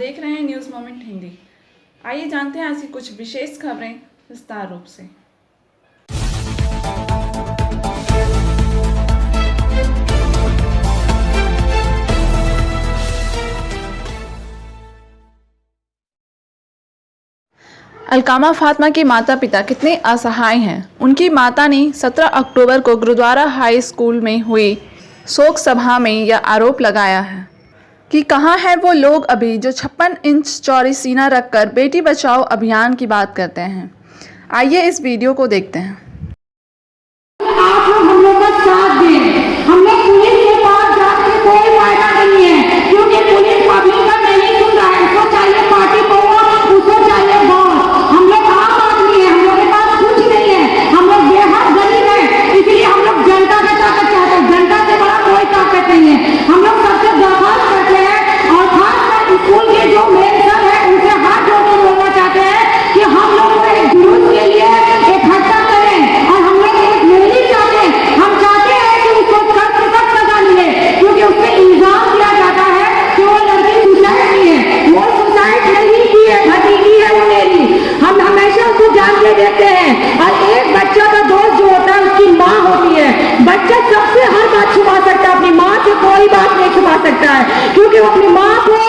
देख रहे हैं न्यूज़ मोमेंट हिंदी। आइए जानते हैं आज की कुछ विशेष खबरें विस्तार रूप से। अलकामा फातिमा के माता पिता कितने असहाय हैं। उनकी माता ने 17 अक्टूबर को गुरुद्वारा हाई स्कूल में हुई शोक सभा में यह आरोप लगाया है कि कहाँ है वो लोग अभी जो 56 इंच चौड़ी सीना रखकर बेटी बचाओ अभियान की बात करते हैं। आइए इस वीडियो को देखते हैं। आप लोग हम लोग का साथ दें। हम लोग पुलिस के पास जाकर कोई फायदा नहीं है, क्योंकि पुलिस पब्लिक का नहीं सुन रहा है। उसको चाहिए पार्टी पावर, उसको चाहिए बॉस। हम लोग आम आदमी है, हम लोग के पास कुछ नहीं है, हम लोग बेहद गरीब है, इसलिए हम लोग जनता की ताकत चाहते हैं। जनता से बड़ा कोई ताकत नहीं है। हम लोग सबसे दरखास्त करते हैं और खासकर स्कूल के जो मेन सर है उनसे हाथ जोड़कर बोलना चाहते हैं कि हम लोग को एक जुलूस के लिए इकट्ठा करें और हम लोग एक रैली चाहते हैं। हम चाहते हैं कि उसको सख्त सजा मिले, क्योंकि उस पर इल्जाम दिया जाता है कि वो लड़की सुसाइड की है। वो सुसाइड नहीं की है, भतीजी है वो मेरी। हम हमेशा उसको जान के देते हैं। और एक बच्चा का दोस्त जो होता है उसकी माँ होती है। बच्चा सबसे हर बात छुपा सकता है, अपनी माँ से कोई बात नहीं छुपा सकता है, क्योंकि वो अपनी माँ को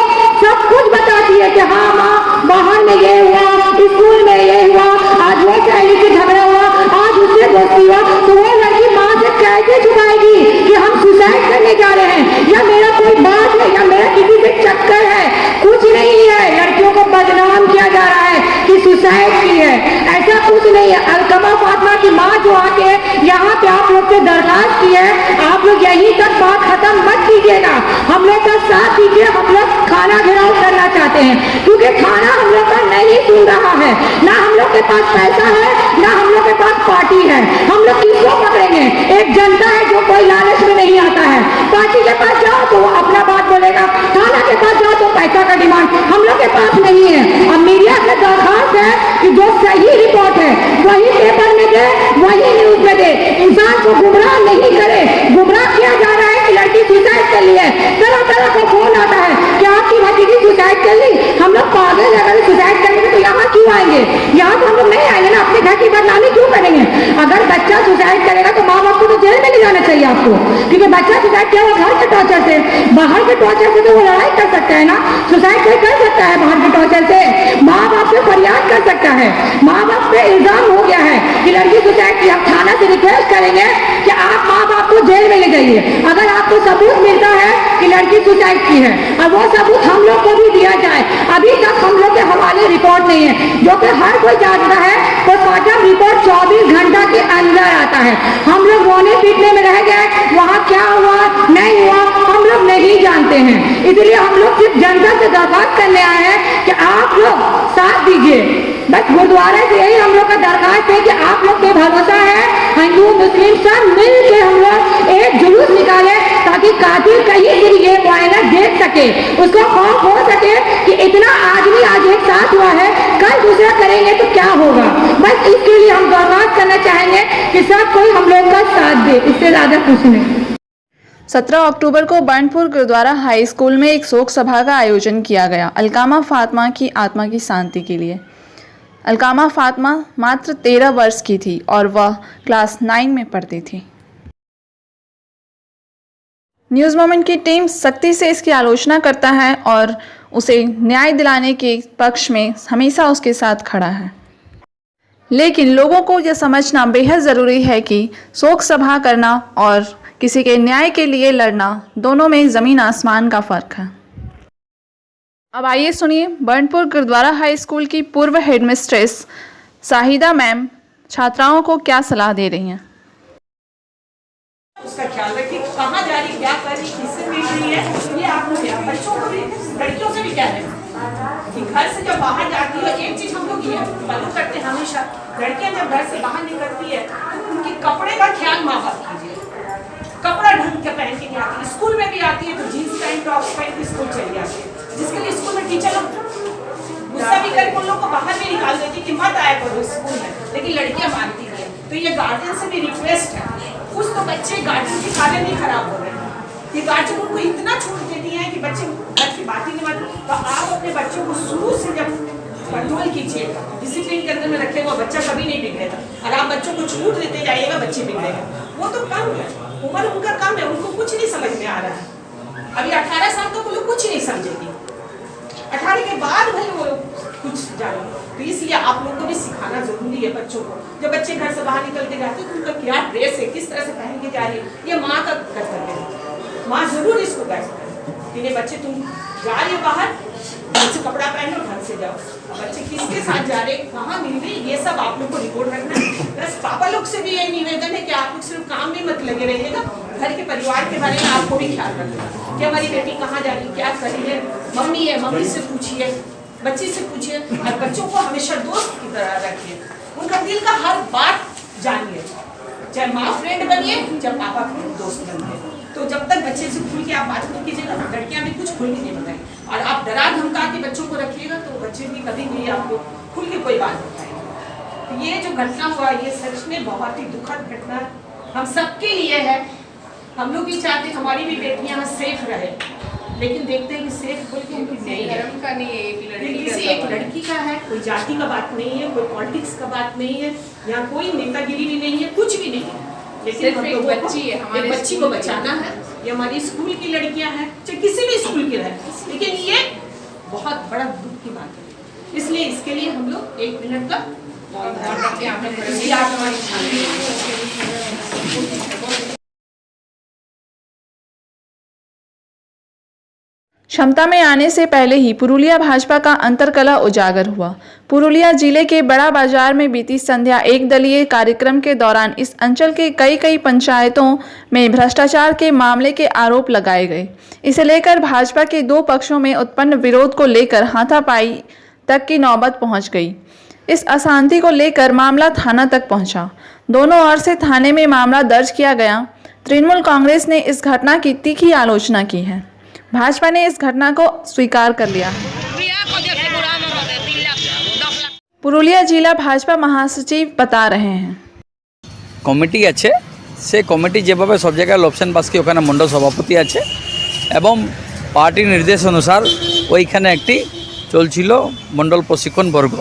सब कुछ बताती है कि हाँ माँ बाहर में ये हुआ, स्कूल में ये हुआ, आज वो सहेली से झगड़ा हुआ, आज उससे दोस्ती हुआ। तो वो लड़की माँ से कैसे छुपाएगी कि हम सुसाइड करने जा रहे हैं, या मेरा कोई बात है, या मेरा किसी से चक्कर है? कुछ नहीं है। लड़कियों को बदनाम किया जा रहा है कि सुसाइड की है, ऐसा कुछ नहीं है। अलकामा फातिमा की माँ जो आके यहाँ पे आप लोग से दरखास्त की है, आप लोग यहीं तक बात खत्म मत कीजिएगा, हम लोग का साथ दीजिए। हम लोग खाना घेराव करना चाहते हैं, क्योंकि खाना हम लोग का नहीं सुन रहा है। ना हम लोग के पास पैसा है, ना हम लोग के पास पार्टी है। हम लोग किसको पकड़ेंगे? एक जनता है जो कोई लालच में नहीं आता है। पार्टी के पास जाओ तो वो अपना बात बोलेगा, थाना के पास जाओ तो पैसा का डिमांड। हम लोग के पास नहीं है। अब मीडिया से दरखास्त है कि जो सही रिपोर्ट है वही पेपर में दे, वही न्यूज में दे। इंसान को गुमराह नहीं करे। गुमराह किया जा रहा है कि लड़की सुसाइड कर ली है। तरह तरह का फोन आता है कि आपकी भतीजी सुसाइड कर ली। हम लोग पागल है, अगर सुसाइड करेंगे तो यहाँ क्यों आएंगे? यहाँ तो हम लोग नहीं आएंगे ना, अपने घर की बदनामी क्यों करेंगे? अगर बच्चा सुसाइड करेगा तो माँ बाप को तो जेल में ले जाना चाहिए आपको, क्योंकि बच्चा सुसाइड किया वो घर के टॉर्चर से, बाहर के टॉर्चर से तो वो लड़ाई कर सकता है ना। सुसाइड कोई कर सकता है बाहर के टॉर्चर से, माँ बाप से फरियाद कर सकता है। माँ बाप पे इल्जाम हो गया है कि लड़की सुसाइड की। हम थाना से रिक्वेस्ट करेंगे कि आप माँ बाप को जेल में ले जाइए। अगर आपको सबूत मिलता है कि लड़की सुसाइड की है, और वो सबूत हम लोग को भी दिया जाए। अभी तक हम लोग के हवाले रिपोर्ट नहीं है, जो कि हर कोई जानता है। पोस्टमार्टम रिपोर्ट 24 घंटा के अंदर आता है। हम लोग रोने पीटने में रह गए, वहाँ क्या हुआ नहीं हुआ हम लोग नहीं जानते हैं। इसलिए हम लोग सिर्फ जनता से दरखास्त करने आए हैं कि आप लोग साथ दीजिए। बस गुरुद्वारे से यही हम लोग का दरखास्त है कि आप लोग पे भरोसा है, हिंदू मुस्लिम सब मिल के हम लोग एक जुलूस निकाले, ताकि कातिल कहीं फिर ये मुआयना देख सके, उसको खौफ हो सके कि इतना आदमी आज एक साथ हुआ है, कल दूसरा करेंगे तो क्या होगा। बस इसके लिए हम दरखास्त करना चाहेंगे कि सब कोई हम लोग का साथ दे, इससे ज्यादा कुछ नहीं। 17 अक्टूबर को बर्नपुर गुरुद्वारा हाई स्कूल में एक शोक सभा का आयोजन किया गया अलकामा फातिमा की आत्मा की शांति के लिए। अलकामा फातिमा मात्र 13 वर्ष की थी और वह क्लास 9 में पढ़ती थी। न्यूज़ मोमेंट की टीम सख्ती से इसकी आलोचना करता है और उसे न्याय दिलाने के पक्ष में हमेशा उसके साथ खड़ा है। लेकिन लोगों को यह समझना बेहद ज़रूरी है कि शोक सभा करना और किसी के न्याय के लिए लड़ना दोनों में ज़मीन आसमान का फ़र्क है। अब आइए सुनिए बर्नपुर गुरुद्वारा हाई स्कूल की पूर्व हेडमिस्ट्रेस शाहिदा मैम छात्राओं को क्या सलाह दे रही हैं। उसका ख्याल रखिए, कहाँ जा रही, क्या कर रही, किससे मिल रही है, ये आप लोग बच्चों को भी, लड़कियों से भी कह रहे हैं कि घर से जब बाहर जाती है, एक चीज हम लोग ये फॉलो करते हैं हमेशा, लड़कियां जब घर से बाहर निकलती है तो उनके कपड़े का ख्याल माँ बाप कीजिए। कपड़ा ढंग के पहन के नहीं आती, स्कूल में भी आती है तो जीन्स पैंट टॉप पहन के स्कूल चली जाती है, जिसके लिए स्कूल में टीचर लोग गुस्सा भी करके उन लोग को बाहर भी निकाल देती कि मत आया करो स्कूल में, लेकिन लड़कियां मानती नहीं है। तो ये गार्जियन से भी रिक्वेस्ट है, कुछ तो बच्चे गार्जियन के कारण नहीं खराब हो रहे हैं, ये गार्जियन उनको इतना छूट देती है कि बच्चे घर से पार्टी ने तो आप अपने बच्चों को शुरू से जब कंट्रोल कीजिएगा, डिसिप्लिन के अंदर में रखेगा, बच्चा कभी नहीं बिगड़ेगा। और आप बच्चों को छूट देते जाइएगा, बच्चे बिगड़ेगा। वो तो कम है, उम्र उनका कम है, उनको कुछ नहीं समझ में आ रहा है। अभी 18 साल तक वो लोग कुछ नहीं समझेगी, 18 के बाद भाई वो कुछ जाने। तो इसलिए आप लोग को भी सिखाना जरूरी है बच्चों को। जब बच्चे घर से बाहर निकल के जाते हैं तो उनका क्या ड्रेस है, किस तरह से पहन के जा रही है, ये माँ का कर्तव्य है। माँ जरूर इसको गाइड करे कि बच्चे तुम जा रहे हो बाहर, घर से कपड़ा पहनो, घर से जाओ। बच्चे किसके साथ जा रहे, कहाँ मिल रहे, ये सब आप लोग को रिपोर्ट रखना है। प्लस पापा लोग से भी यही निवेदन है कि आप लोग सिर्फ काम में मत लगे रहिएगा, घर के परिवार के बारे में आपको भी ख्याल रखना कि हमारी बेटी कहाँ जा रही, क्या कर रही है। मम्मी है, मम्मी से पूछिए, बच्ची से पूछिए। और बच्चों को हमेशा दोस्त की तरह रखिए, उनका दिल का हर बात जानिए, चाहे माँ फ्रेंड बनिए, चाहे पापा फ्रेंड दोस्त बनिए। तो जब तक बच्चे से खुल के आप बात नहीं कीजिएगा, लड़कियां भी कुछ खुल के नहीं बताएंगी। और आप डरा धमका के बच्चों को रखिएगा तो बच्चे भी कभी नहीं आपको खुल के कोई बात बताएंगे। तो ये जो घटना हुआ, ये सच में बहुत ही दुखद घटना हम सबके लिए है। हम लोग भी चाहते हैं हमारी भी बेटियां सेफ रहे, लेकिन देखते हैं कि सेफ बोल के नहीं है, किसी एक लड़की का है। कोई जाति का बात नहीं है, कोई पॉलिटिक्स का बात नहीं है, यहाँ कोई नेतागिरी भी नहीं है, कुछ भी नहीं है। लेकिन हम लोगों को एक बच्ची को बचाना है। ये हमारी स्कूल की लड़कियां हैं, चाहे किसी भी स्कूल की रहे, लेकिन ये बहुत बड़ा दुख की बात है। इसलिए इसके लिए हम लोग 1 मिनट का क्षमता में आने से पहले ही पुरुलिया भाजपा का अंतर्कलह उजागर हुआ। पुरुलिया जिले के बड़ा बाजार में बीती संध्या एक दलीय कार्यक्रम के दौरान इस अंचल के कई पंचायतों में भ्रष्टाचार के मामले के आरोप लगाए गए। इसे लेकर भाजपा के 2 पक्षों में उत्पन्न विरोध को लेकर हाथापाई तक की नौबत पहुंच गई। इस अशांति को लेकर मामला थाना तक पहुंचा। दोनों ओर से थाने में मामला दर्ज किया गया। तृणमूल कांग्रेस ने इस घटना की तीखी आलोचना की है। भाजपा ने इस घटना को स्वीकार कर लिया है। पुरुलिया जिला भाजपा महासचिव बता रहे हैं, कमिटी আছে से कमिटी যেভাবে সব জায়গায় লোপসেন বাসকে ওখানে মণ্ডল সভাপতি আছে এবং পার্টির নির্দেশ অনুসার ওইখানে একটি চলছিল মণ্ডল প্রশিক্ষণ বর্গ,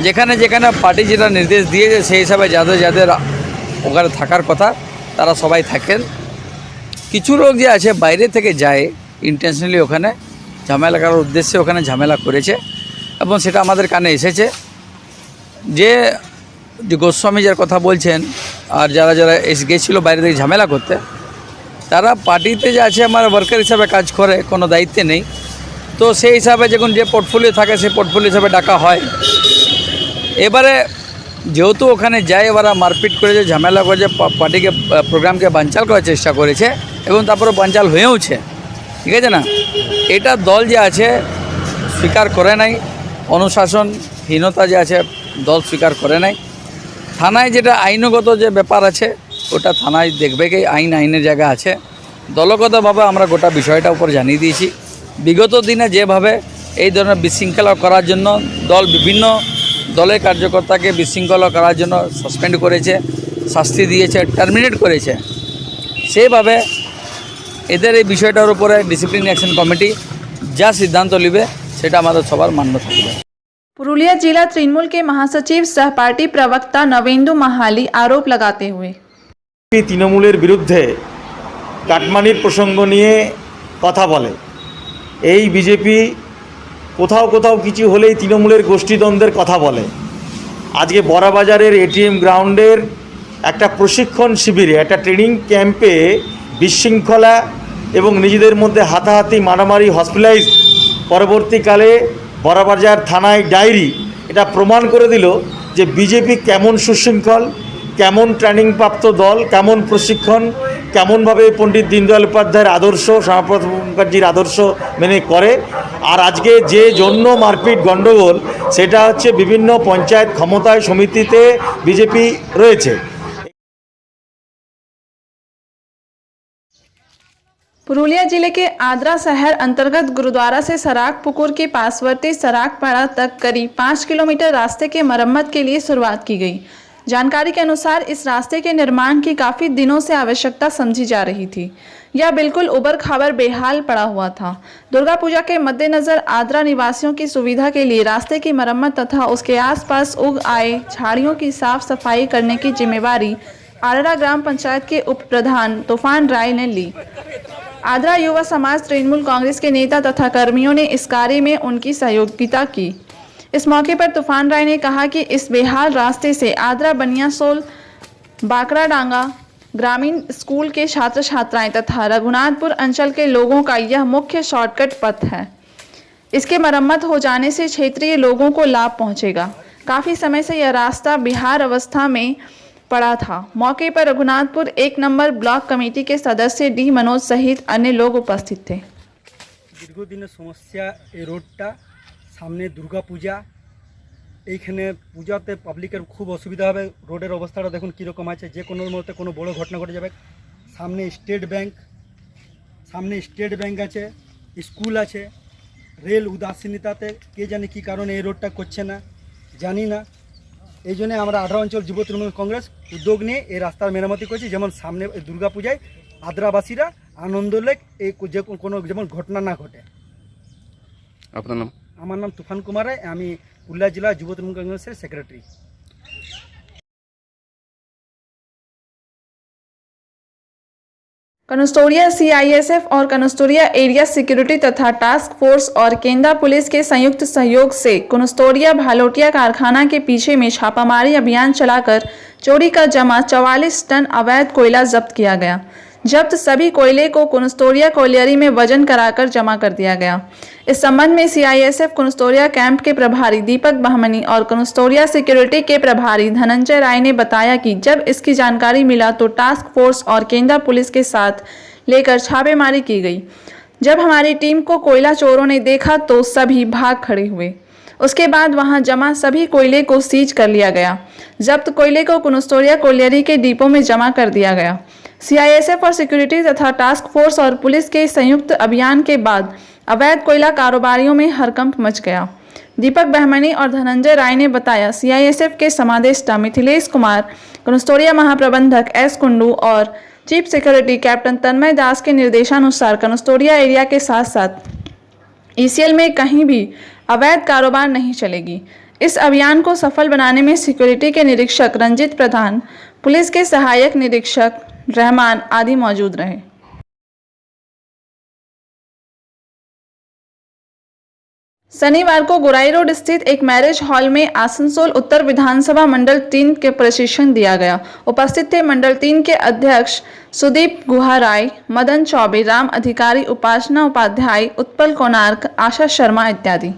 যেখানে যেখানে পার্টি যেটা নির্দেশ দিয়েছে সেই হিসাবে যাদের যাদের ওখানে থাকার কথা তারা সবাই থাকেন। কিছু লোক যে আছে বাইরে থেকে যায় ইন্টেনশনালি ওখানে ঝামেলা করার উদ্দেশ্যে ওখানে ঝামেলা করেছে এবং সেটা আমাদের কানে এসেছে। যে গোস্বামী যার কথা বলছেন আর যারা যারা গেছিলো বাইরে থেকে ঝামেলা করতে, তারা পার্টিতে যে আছে আমার ওয়ার্কার হিসাবে কাজ করে, কোনো দায়িত্বে নেই। তো সেই হিসাবে যখন যে পোর্টফোলিও থাকে সেই পোর্টফোলিও হিসাবে ডাকা হয়। এবারে যেহেতু ওখানে যায় ওরা মারপিট করেছে, ঝামেলা করেছে, পার্টিকে প্রোগ্রামকে বানচাল করার চেষ্টা করেছে এবং তারপরে বানচাল হয়েওছে, ঠিক আছে না। এটা দল যে আছে স্বীকার করে নাই, অনুশাসনহীনতা যে আছে দল স্বীকার করে নাই। থানায় যেটা আইনগত যে ব্যাপার আছে ওটা থানায় দেখবে কি আইনের জায়গা আছে। দলগতভাবে আমরা গোটা বিষয়টা উপর জানিয়ে দিয়েছি। বিগত দিনে যেভাবে এই ধরনের বিশৃঙ্খলা করার জন্য দল বিভিন্ন দলের কার্যকর্তাকে বিশৃঙ্খলা করার জন্য সাসপেন্ড করেছে, শাস্তি দিয়েছে, টার্মিনেট করেছে, সেভাবে এদের এই বিষয়টার উপরে ডিসিপ্লিন অ্যাকশন কমিটি যা সিদ্ধান্ত নেবে সেটা আমাদের সবার মান্য থাকবে। पुरुलिया जिला तृणमूल के महासचिव सह पार्टी प्रवक्ता नवेंदु महाली आरोप लगाते हुए তৃণমূলের বিরুদ্ধে কাটমানির প্রসঙ্গ নিয়ে কথা বলে। এই বিজেপি কোথাও কোথাও কিছু হলেই তৃণমূলের গোষ্ঠীদ্বন্দ্বের কথা বলে। আজকে বড়াবাজারের এটিএম গ্রাউন্ডের একটা প্রশিক্ষণ শিবিরে, একটা ট্রেনিং ক্যাম্পে বিশৃঙ্খলা এবং নিজেদের মধ্যে হাতাহাতি, মারামারি, হসপিটালাইজ, পরবর্তীকালে বড়াবাজার থানায় ডায়েরি, এটা প্রমাণ করে দিল যে বিজেপি কেমন সুশৃঙ্খল, কেমন ট্রেনিংপ্রাপ্ত দল, কেমন প্রশিক্ষণ, কেমনভাবে পণ্ডিত দীনদয়াল উপাধ্যায়ের আদর্শ, শ্যামাপ্রসাদ মুখার্জির আদর্শ মেনে করে। আর আজকে যে জন্য মারপিট গণ্ডগোল, সেটা হচ্ছে বিভিন্ন পঞ্চায়েত ক্ষমতায় সমিতিতে বিজেপি রয়েছে। पुरुलिया जिले के आद्रा शहर अंतर्गत गुरुद्वारा से सराक पुकुर के पासवर्ती सराकपाड़ा तक करीब 5 किलोमीटर रास्ते के मरम्मत के लिए शुरुआत की गई। जानकारी के अनुसार इस रास्ते के निर्माण की काफ़ी दिनों से आवश्यकता समझी जा रही थी। यह बिल्कुल उबड़ खाबड़ बेहाल पड़ा हुआ था। दुर्गा पूजा के मद्देनज़र आद्रा निवासियों की सुविधा के लिए रास्ते की मरम्मत तथा उसके आसपास उग आए झाड़ियों की साफ सफाई करने की जिम्मेवारी आद्रा ग्राम पंचायत के उप प्रधान तूफान राय ने ली। आद्रा युवा समाज तृणमूल कांग्रेस के नेता तथा कर्मियों ने इस कार्य में उनकी सहयोगिता की। इस मौके पर तूफान राय ने कहा कि इस बेहाल रास्ते से आद्रा बनियासोल बाकड़ा डांगा ग्रामीण स्कूल के छात्र छात्राएं तथा रघुनाथपुर अंचल के लोगों का यह मुख्य शॉर्टकट पथ है। इसके मरम्मत हो जाने से क्षेत्रीय लोगों को लाभ पहुंचेगा। काफ़ी समय से यह रास्ता बेहाल अवस्था में पड़ा था। मौके पर रघुनाथपुर 1 नंबर ब्लॉक कमेटी के सदस्य डी मनोज सहित अन्य लोग उपस्थित थे। दीर्घदिনের समस्या এই রোডটা সামনে দুর্গা পূজা, এইখানে পূজাতে পাবলিকের খুব অসুবিধা হবে। রোডের অবস্থাটা দেখুন কীরকম আছে, যে কোনো মুহূর্তে কোনো বড় ঘটনা ঘটে যাবে। সামনে স্টেট ব্যাংক আছে, স্কুল আছে। রেল উদাসীনতাতে কে জানে কী কারণে এই রোডটা করছে না, জানি না। এই জন্য আমরা 18 অঞ্চল যুব তৃণমূল কংগ্রেস উদ্যোগ নিয়ে এই রাস্তার মেরামতি করছি, যেমন সামনে দুর্গা পূজায় আদ্রাবাসীরা আনন্দ লেক এই যে কোনো যেমন ঘটনা না ঘটে। আপনার নাম? আমার নাম তুফান কুমার রায়, আমি পুরুলিয়া জেলা যুব তৃণমূল কংগ্রেসের সেক্রেটারি। कनुस्तोरिया CISF और कनुस्तोरिया एरिया सिक्योरिटी तथा टास्क फोर्स और केंद्र पुलिस के संयुक्त सहयोग से कनुस्तोरिया भालोटिया कारखाना के पीछे में छापामारी अभियान चलाकर चोरी का जमा 44 टन अवैध कोयला जब्त किया गया। जब्त सभी कोयले को कनुस्तोरिया कोयलियरी में वजन कराकर जमा कर दिया गया। इस संबंध में CISF कनुस्तोरिया कैंप के प्रभारी दीपक बहमनी और कनुस्तोरिया सिक्योरिटी के प्रभारी धनंजय राय ने बताया कि जब इसकी जानकारी मिला तो टास्क फोर्स और केंद्र पुलिस के साथ लेकर छापेमारी की गई। जब हमारी टीम को कोयला चोरों ने देखा तो सभी भाग खड़े हुए। उसके बाद वहां जमा सभी कोयले को सीज कर लिया गया। जब्त कोयले को कनुस्तोरिया कोयलियरी के डिपो में जमा कर दिया गया। CISF और सिक्योरिटी तथा टास्क फोर्स और पुलिस के संयुक्त अभियान के बाद अवैध कोयला कारोबारियों में हड़कंप मच गया। दीपक बहमनी और धनंजय राय ने बताया, CISF के समादेष्टा मिथिलेश कुमार, कनुस्तोरिया महाप्रबंधक S कुंडू और चीफ सिक्योरिटी कैप्टन तन्मय दास के निर्देशानुसार कनुस्तोरिया एरिया के साथ साथ ECL में कहीं भी अवैध कारोबार नहीं चलेगी। इस अभियान को सफल बनाने में सिक्योरिटी के निरीक्षक रंजित प्रधान, पुलिस के सहायक निरीक्षक रहमान आदि मौजूद रहे। शनिवार को गोराई रोड स्थित एक मैरिज हॉल में आसनसोल उत्तर विधानसभा मंडल 3 के प्रशिक्षण दिया गया। उपस्थित थे मंडल 3 के अध्यक्ष सुदीप गुहा राय, मदन चौबे, राम अधिकारी, उपासना उपाध्याय, उत्पल कोणार्क, आशा शर्मा इत्यादि।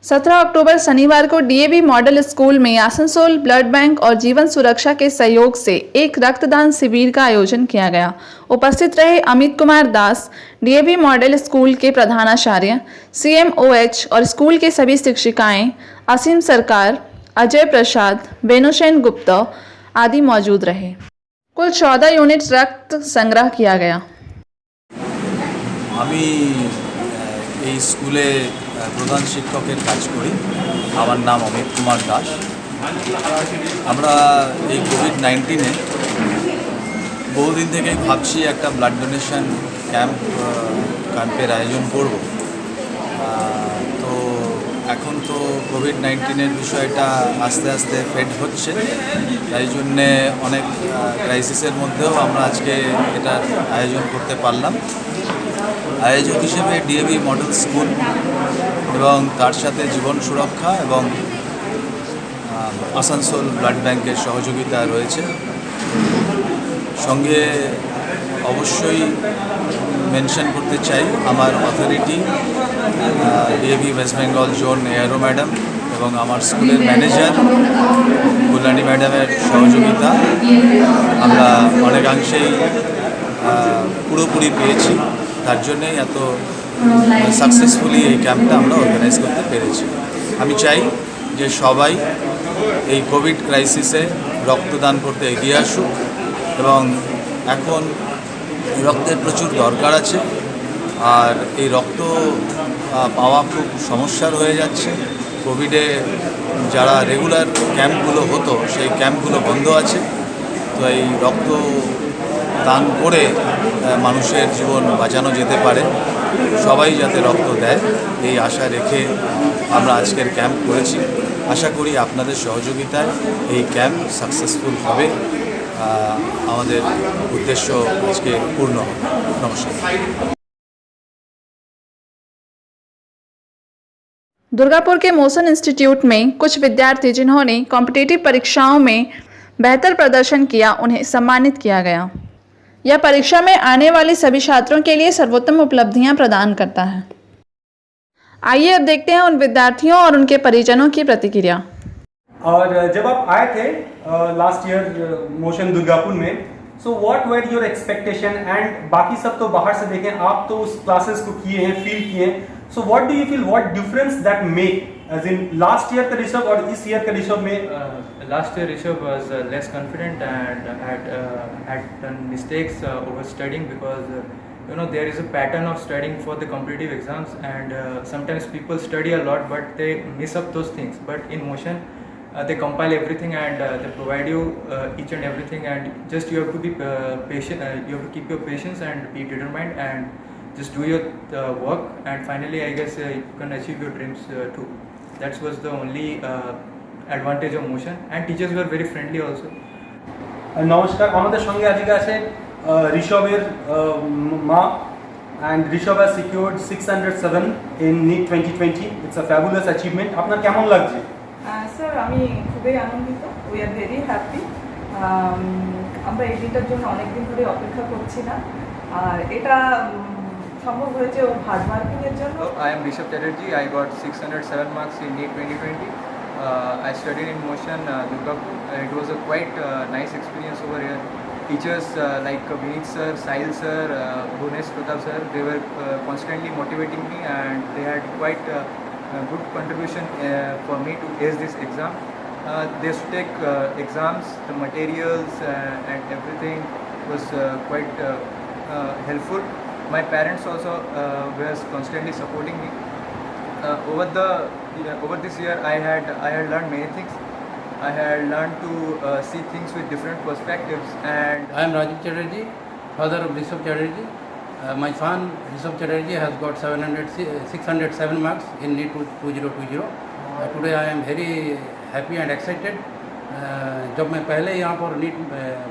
17 अक्टूबर शनिवार को DAV मॉडल स्कूल में आसनसोल ब्लड बैंक और जीवन सुरक्षा के सहयोग से एक रक्तदान शिविर का आयोजन किया गया। उपस्थित रहे Amit Kumar Das, DAV model school के प्रधानाचार्य, CMOH और स्कूल के सभी शिक्षिकाएं, असीम सरकार, अजय प्रसाद, वेणुसेन गुप्ता आदि मौजूद रहे। कुल 14 यूनिट रक्त संग्रह किया गया। এই স্কুলে প্রধান শিক্ষকের কাজ করি। আমার নাম অমিত কুমার দাস। আমরা এই কোভিড-19-এ বহুদিন থেকেই ভাবছি একটা ব্লাড ডোনেশন ক্যাম্পের আয়োজন করব। তো এখন তো কোভিড-19-এর বিষয়টা আস্তে আস্তে ফেড হচ্ছে, তাই জন্যে অনেক ক্রাইসিসের মধ্যেও আমরা আজকে এটার আয়োজন করতে পারলাম। আয়োজক হিসেবে DAV মডেল স্কুল এবং তার সাথে জীবন সুরক্ষা এবং আসানসোল ব্লাড ব্যাংকের সহযোগিতা রয়েছে। সঙ্গে অবশ্যই মেনশন করতে চাই আমার authority DAV West Bengal zone ARO madam এবং আমার স্কুলের ম্যানেজার কল্যাণী ম্যাডামের সহযোগিতা আমরা অনেকাংশেই পুরোপুরি পেয়েছি। তার জন্যই এত সাকসেসফুলি এই ক্যাম্পটা আমরা অর্গানাইজ করতে পেরেছি। আমি চাই যে সবাই এই কোভিড ক্রাইসিসে রক্তদান করতে এগিয়ে আসুক এবং এখন রক্তের প্রচুর দরকার আছে। আর এই রক্ত পাওয়া খুব সমস্যার হয়ে যাচ্ছে। কোভিডে যারা রেগুলার ক্যাম্পগুলো হতো সেই ক্যাম্পগুলো বন্ধ আছে। তো এই রক্ত দান করে মানুষের জীবন বাঁচানো যেতে পারে, সবাই যাতে রক্ত দেয় এই আশা রেখে আমরা আজকের ক্যাম্প করেছি। আশা করি আপনাদের সহযোগিতায় এই ক্যাম্প সাকসেসফুল হবে, আমাদের উদ্দেশ্য আজকে পূর্ণ হবে। নমস্কার। दुर्गापुर के मोशन इंस्टीट्यूट में कुछ विद्यार्थी जिन्होंने कॉम्पिटिटिव परीक्षाओं में बेहतर प्रदर्शन किया, उन्हें सम्मानित किया गया। यह परीक्षा में आने वाले सभी छात्रों के लिए सर्वोत्तम उपलब्धियां प्रदान करता है। आइए अब देखते हैं उन विद्यार्थियों और उनके परिजनों की प्रतिक्रिया। और जब आप आए थे लास्ट ईयर मोशन दुर्गापुर में, so what were your expectation? And बाकी सब तो बाहर से देखें, आप तो उस क्लासेस को किए हैं, फील किए हैं, so what do you feel, what difference that make as in last year का ऋषभ और इस ईयर का ऋषभ में? Last year Rishabh was less confident and had done mistakes over studying because you know there is a pattern of studying for the competitive exams, and sometimes people study a lot but they miss up those things. But in motion they compile everything and they provide you each and everything, and just you have to be patient, you have to keep your patience and be determined and just do your work, and finally I guess you can achieve your dreams too. That was the only advantage of motion, and teachers were very friendly also. নমস্কার, আমাদের সঙ্গে আজকে আছে ঋষভের মা, and Rishabh has secured 607 in NEET 2020. It's a fabulous achievement. আপনার কেমন লাগছে? Sir আমি খুবই আনন্দিত, উই আর ভেরি হ্যাপি। আমরা এই দিনটার জন্য অনেক দিন ধরে অপেক্ষা করছিলাম, আর এটা সম্ভব হয়েছে ও হার্ড ওয়ার্কিংয়ের জন্য। I am Rishabh Chatterjee. I got 607 marks in NEET 2020. I studied in motion Durgapur. It was a quite nice experience over here. Teachers like Vineet sir, Sahil sir, Bhunesh Pratap sir, they were constantly motivating me, and they had quite good contribution for me to ace this exam. They used to take exams, the materials and everything was quite helpful. My parents also were constantly supporting me. Over this year I had learned many things. I had learned to see things with different perspectives. And I am Rajiv Chatterjee, father of Rishabh Chatterjee. My son Rishabh Chatterjee has got 607 marks in NEET 2020. Today I am very happy and excited. जब मैं पहले यहाँ पर NEET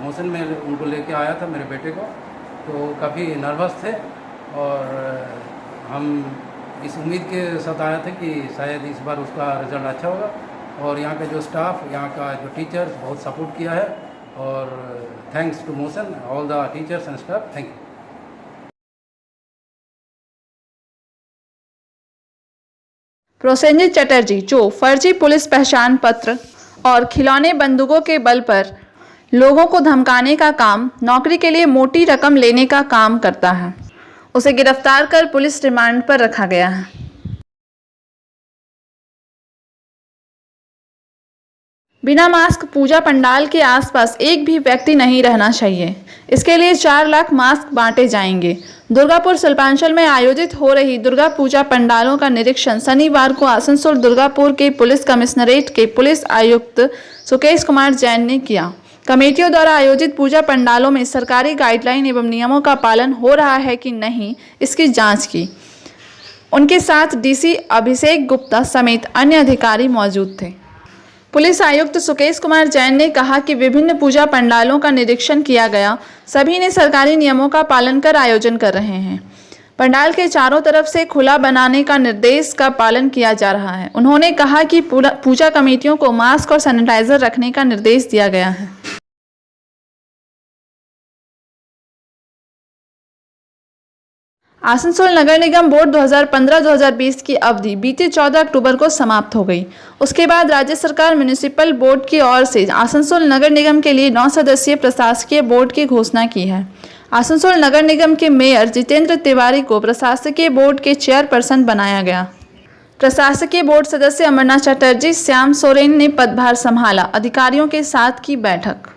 motion में उनको लेके आया था मेरे बेटे को, तो काफ़ी नर्वस थे, और हम इस उम्मीद के साथ आए थे कि शायद इस बार उसका रिज़ल्ट अच्छा होगा। और यहाँ का जो स्टाफ, यहाँ का जो टीचर्स बहुत सपोर्ट किया है, और thanks to motion, all the teachers and staff, thank you. Prosenjit Chatterjee, जो फर्जी पुलिस पहचान पत्र और खिलौने बंदूकों के बल पर लोगों को धमकाने का काम, नौकरी के लिए मोटी रकम लेने का काम करता है, उसे गिरफ्तार कर पुलिस रिमांड पर रखा गया है। बिना मास्क पूजा पंडाल के आसपास एक भी व्यक्ति नहीं रहना चाहिए। इसके लिए 4 लाख मास्क बांटे जाएंगे। दुर्गापुर शिल्पांचल में आयोजित हो रही दुर्गा पूजा पंडालों का निरीक्षण शनिवार को आसनसोल दुर्गापुर के पुलिस कमिश्नरेट के पुलिस आयुक्त सुकेश कुमार जैन ने किया। कमेटियों द्वारा आयोजित पूजा पंडालों में सरकारी गाइडलाइन एवं नियमों का पालन हो रहा है कि नहीं, इसकी जांच की। उनके साथ डीसी अभिषेक गुप्ता समेत अन्य अधिकारी मौजूद थे। पुलिस आयुक्त सुकेश कुमार जैन ने कहा कि विभिन्न पूजा पंडालों का निरीक्षण किया गया, सभी ने सरकारी नियमों का पालन कर आयोजन कर रहे हैं। पंडाल के चारों तरफ से खुला बनाने का निर्देश का पालन किया जा रहा है। उन्होंने कहा कि पूजा कमेटियों को मास्क और सैनिटाइजर रखने का निर्देश दिया गया है। आसनसोल नगर निगम बोर्ड 2015-2020 की अवधि बीते 14 अक्टूबर को समाप्त हो गई। उसके बाद राज्य सरकार म्युनिसिपल बोर्ड की ओर से आसनसोल नगर निगम के लिए 9 सदस्यीय प्रशासकीय बोर्ड की घोषणा की है। आसनसोल नगर निगम के मेयर जितेंद्र तिवारी को प्रशासकीय बोर्ड के चेयरपर्सन बनाया गया। प्रशासकीय बोर्ड सदस्य अमरनाथ चटर्जी, श्याम सोरेन ने पदभार संभाला। अधिकारियों के साथ की बैठक।